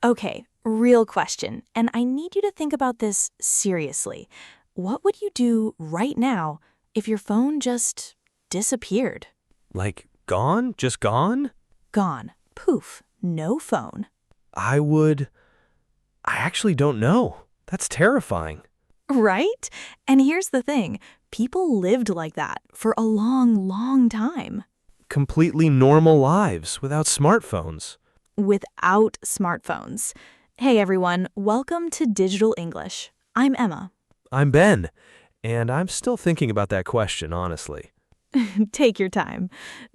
Okay, real question, and I need you to think about this seriously. What would you do right now if your phone just disappeared? Like, gone? Just gone? Gone. Poof. No phone. I would. I actually don't know. That's terrifying. Right? And here's the thing. People lived like that for a long, long time. Completely normal lives without smartphones. Without smartphones. Hey everyone, welcome to Digital English. I'm Emma. I'm Ben, and I'm still thinking about that question, honestly. Take your time.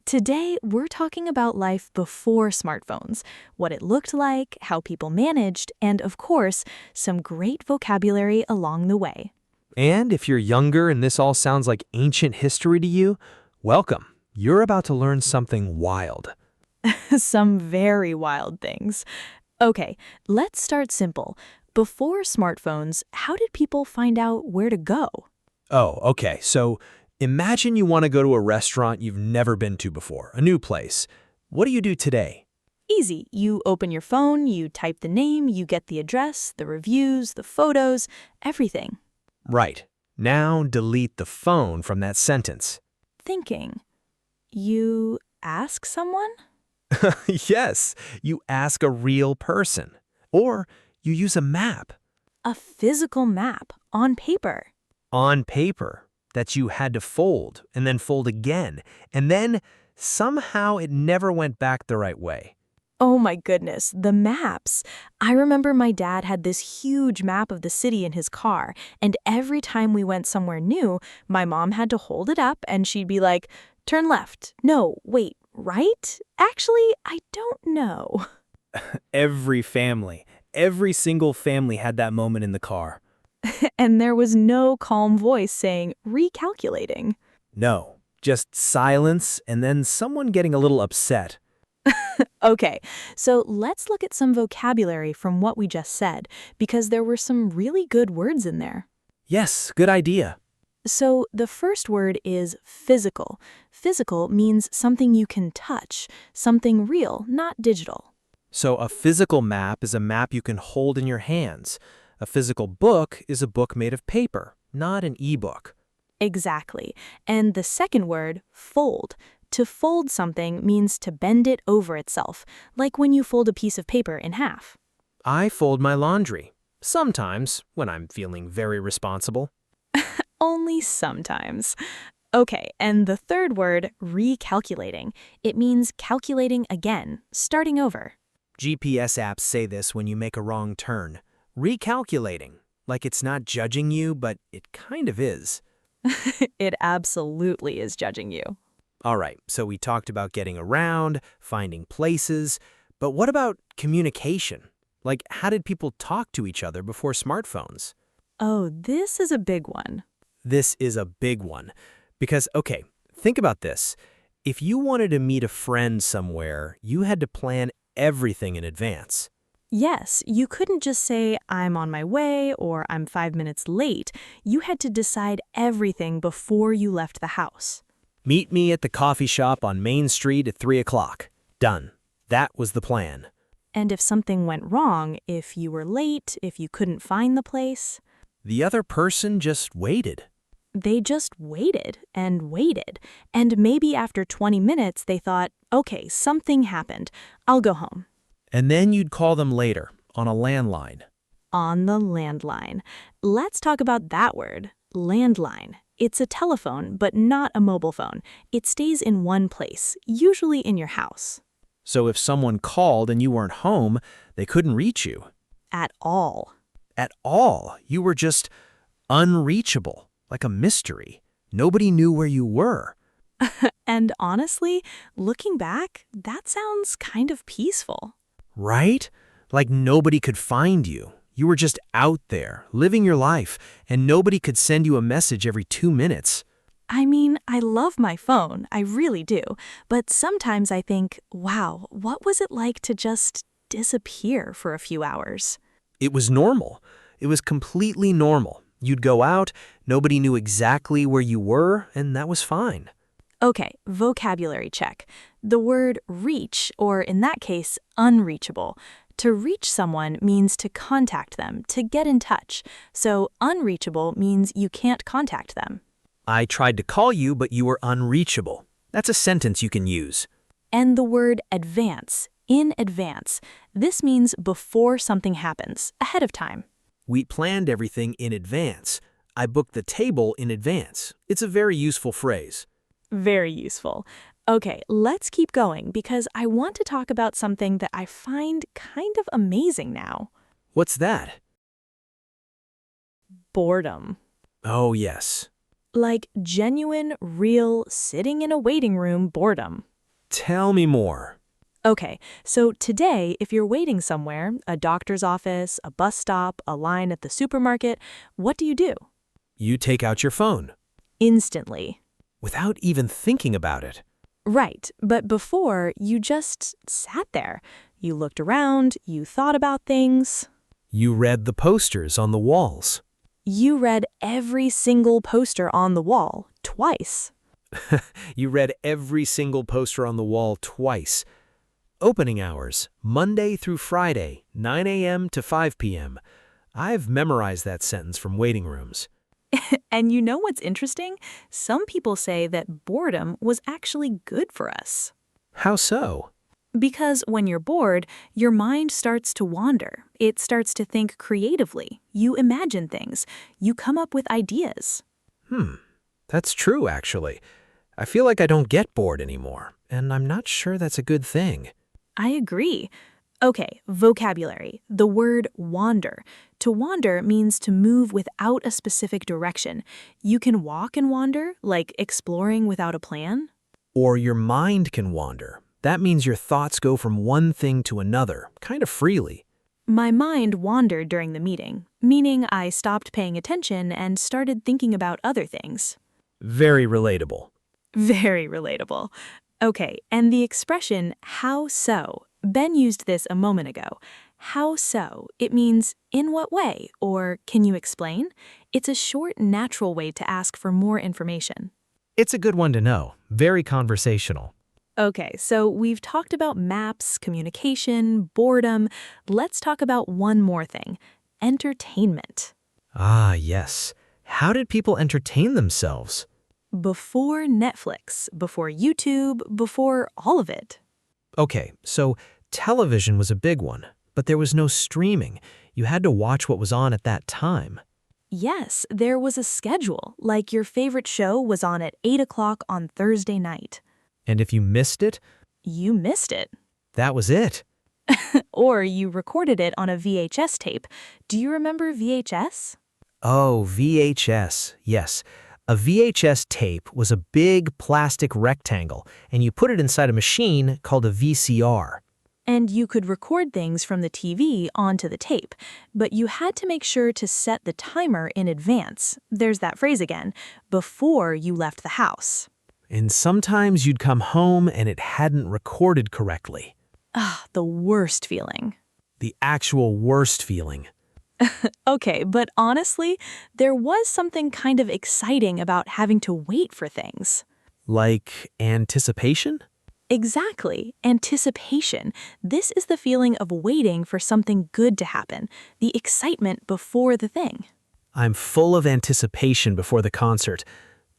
Today, we're talking about life before smartphones, what it looked like, how people managed, and of course, some great vocabulary along the way. And if you're younger and this all sounds like ancient history to you, welcome. You're about to learn something wild. Some very wild things. Okay, let's start simple. Before smartphones, how did people find out where to go? Oh, okay. So imagine you want to go to a restaurant you've never been to before, a new place. What do you do today? Easy. You open your phone, you type the name, you get the address, the reviews, the photos, everything. Right. Now delete the phone from that sentence. Thinking. You ask someone? Yes, you ask a real person. Or you use a map. A physical map on paper. On paper that you had to fold and then fold again. And then somehow it never went back the right way. Oh my goodness, the maps. I remember my dad had this huge map of the city in his car, and every time we went somewhere new, my mom had to hold it up and she'd be like, turn left. No, wait, right? Actually, I don't know. Every single family had that moment in the car. And there was no calm voice saying, recalculating. No, just silence and then someone getting a little upset. Okay, so let's look at some vocabulary from what we just said, because there were some really good words in there. Yes, good idea. So the first word is physical. Physical means something you can touch, something real, not digital. So a physical map is a map you can hold in your hands. A physical book is a book made of paper, not an e-book. Exactly. And the second word, fold. To fold something means to bend it over itself, like when you fold a piece of paper in half. I fold my laundry. Sometimes, when I'm feeling very responsible. Only sometimes. Okay, and the third word, recalculating. It means calculating again, starting over. GPS apps say this when you make a wrong turn. Recalculating. Like it's not judging you, but it kind of is. It absolutely is judging you. All right, so we talked about getting around, finding places, but what about communication? Like, how did people talk to each other before smartphones? Oh, this is a big one. This is a big one. Because, okay, think about this. If you wanted to meet a friend somewhere, you had to plan everything in advance. Yes, you couldn't just say, I'm on my way or I'm 5 minutes late. You had to decide everything before you left the house. Meet me at the coffee shop on Main Street at 3 o'clock. Done. That was the plan. And if something went wrong, if you were late, if you couldn't find the place, The other person just waited. they just waited and waited. And maybe after 20 minutes, they thought, okay, something happened. I'll go home. And then you'd call them later on a landline. On the landline. Let's talk about that word, landline. It's a telephone, but not a mobile phone. It stays in one place, usually in your house. So if someone called and you weren't home, they couldn't reach you. At all. At all. You were just unreachable, like a mystery. Nobody knew where you were. And honestly, looking back, that sounds kind of peaceful. Right? Like nobody could find you. You were just out there, living your life, and nobody could send you a message every 2 minutes. I mean, I love my phone, I really do. But sometimes I think, wow, what was it like to just disappear for a few hours? It was normal. It was completely normal. You'd go out, nobody knew exactly where you were, and that was fine. Okay, vocabulary check. The word reach, or in that case, unreachable. To reach someone means to contact them, to get in touch. So unreachable means you can't contact them. I tried to call you, but you were unreachable. That's a sentence you can use. And the word advance, in advance. This means before something happens, ahead of time. We planned everything in advance. I booked the table in advance. It's a very useful phrase. Very useful. Okay, let's keep going because I want to talk about something that I find kind of amazing now. What's that? Boredom. Oh, yes. Like genuine, real, sitting in a waiting room boredom. Tell me more. Okay, so today, if you're waiting somewhere, a doctor's office, a bus stop, a line at the supermarket, what do? You take out your phone. Instantly. Without even thinking about it. Right, but before, you just sat there. You looked around, you thought about things. You read the posters on the walls. You read every single poster on the wall, twice. You read every single poster on the wall twice. Opening hours, Monday through Friday, 9 a.m. to 5 p.m. I've memorized that sentence from waiting rooms. And you know what's interesting? Some people say that boredom was actually good for us. How so? Because when you're bored, your mind starts to wander. It starts to think creatively. You imagine things. You come up with ideas. That's true, actually. I feel like I don't get bored anymore, and I'm not sure that's a good thing. I agree. Okay, vocabulary. The word wander. To wander means to move without a specific direction. You can walk and wander, like exploring without a plan. Or your mind can wander. That means your thoughts go from one thing to another, kind of freely. My mind wandered during the meeting, meaning I stopped paying attention and started thinking about other things. Very relatable. Very relatable. Okay, and the expression, how so? Ben used this a moment ago. How so? It means, in what way? Or, can you explain? It's a short, natural way to ask for more information. It's a good one to know. Very conversational. Okay, so we've talked about maps, communication, boredom. Let's talk about one more thing, entertainment. Ah, yes. How did people entertain themselves? Before Netflix, before YouTube, before all of it. Okay, so television was a big one, but there was no streaming. You had to watch what was on at that time. Yes, there was a schedule, like your favorite show was on at 8 o'clock on Thursday night. And if you missed it, You missed it. that was it. Or you recorded it on a VHS tape. Do you remember VHS? Oh, VHS. Yes. A VHS tape was a big plastic rectangle, and you put it inside a machine called a VCR. And you could record things from the TV onto the tape, but you had to make sure to set the timer in advance. There's that phrase again, before you left the house. And sometimes you'd come home and it hadn't recorded correctly. Ah, the worst feeling. The actual worst feeling. Okay, but honestly, there was something kind of exciting about having to wait for things. Like anticipation? Exactly, anticipation. This is the feeling of waiting for something good to happen, the excitement before the thing. I'm full of anticipation before the concert.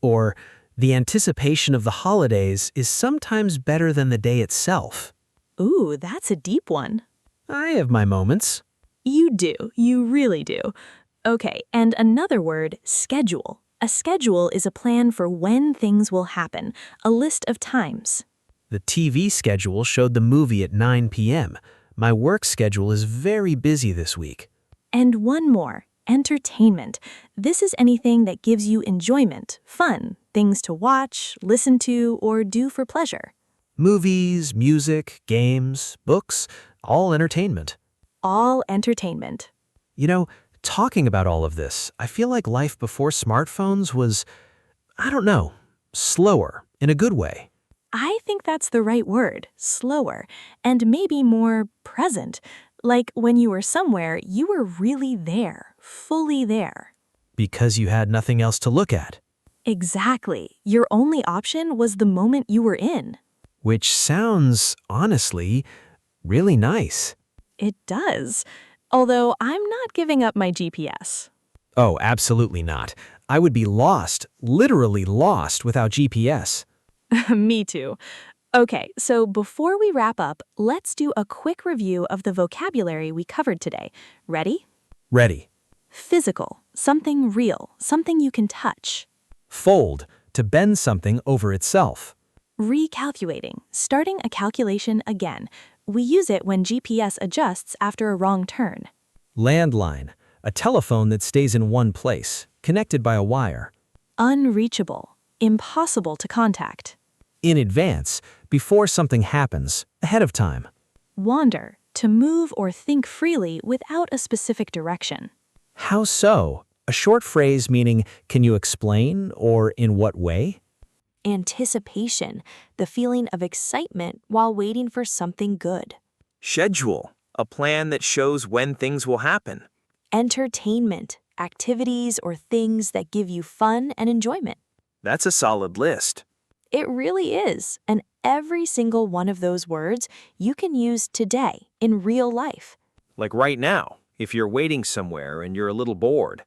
Or the anticipation of the holidays is sometimes better than the day itself. Ooh, that's a deep one. I have my moments. You do, you really do. Okay, and another word, schedule. A schedule is a plan for when things will happen, a list of times. The TV schedule showed the movie at 9 p.m. My work schedule is very busy this week. And one more, entertainment. This is anything that gives you enjoyment, fun, things to watch, listen to, or do for pleasure. Movies, music, games, books, all entertainment. All entertainment. You know, talking about all of this, I feel like life before smartphones was, I don't know, slower in a good way. I think that's the right word, slower, and maybe more present. Like when you were somewhere, you were really there, fully there. Because you had nothing else to look at. Exactly. Your only option was the moment you were in. Which sounds, honestly, really nice. It does. Although I'm not giving up my GPS. Oh, absolutely not. I would be lost, literally lost without GPS. Me too. Okay, so before we wrap up, let's do a quick review of the vocabulary we covered today. Ready? Ready. Physical, something real, something you can touch. Fold, to bend something over itself. Recalculating, starting a calculation again. We use it when GPS adjusts after a wrong turn. Landline, a telephone that stays in one place, connected by a wire. Unreachable, impossible to contact. In advance, before something happens, ahead of time. Wander, to move or think freely without a specific direction. How so? A short phrase meaning, can you explain, or in what way? Anticipation, the feeling of excitement while waiting for something good. Schedule, a plan that shows when things will happen. Entertainment, activities or things that give you fun and enjoyment. That's a solid list. It really is, and every single one of those words you can use today in real life. Like right now, if you're waiting somewhere and you're a little bored.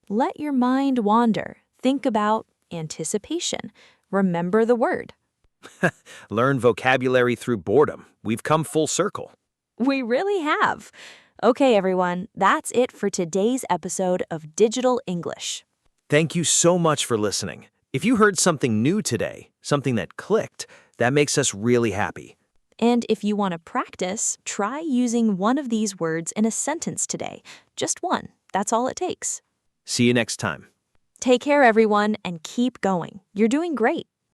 Let your mind wander. Think about anticipation. Remember the word. Learn vocabulary through boredom. We've come full circle. We really have. Okay, everyone, that's it for today's episode of Digital English. Thank you so much for listening. If you heard something new today, something that clicked, that makes us really happy. And if you want to practice, try using one of these words in a sentence today. Just one. That's all it takes. See you next time. Take care, everyone, and keep going. You're doing great.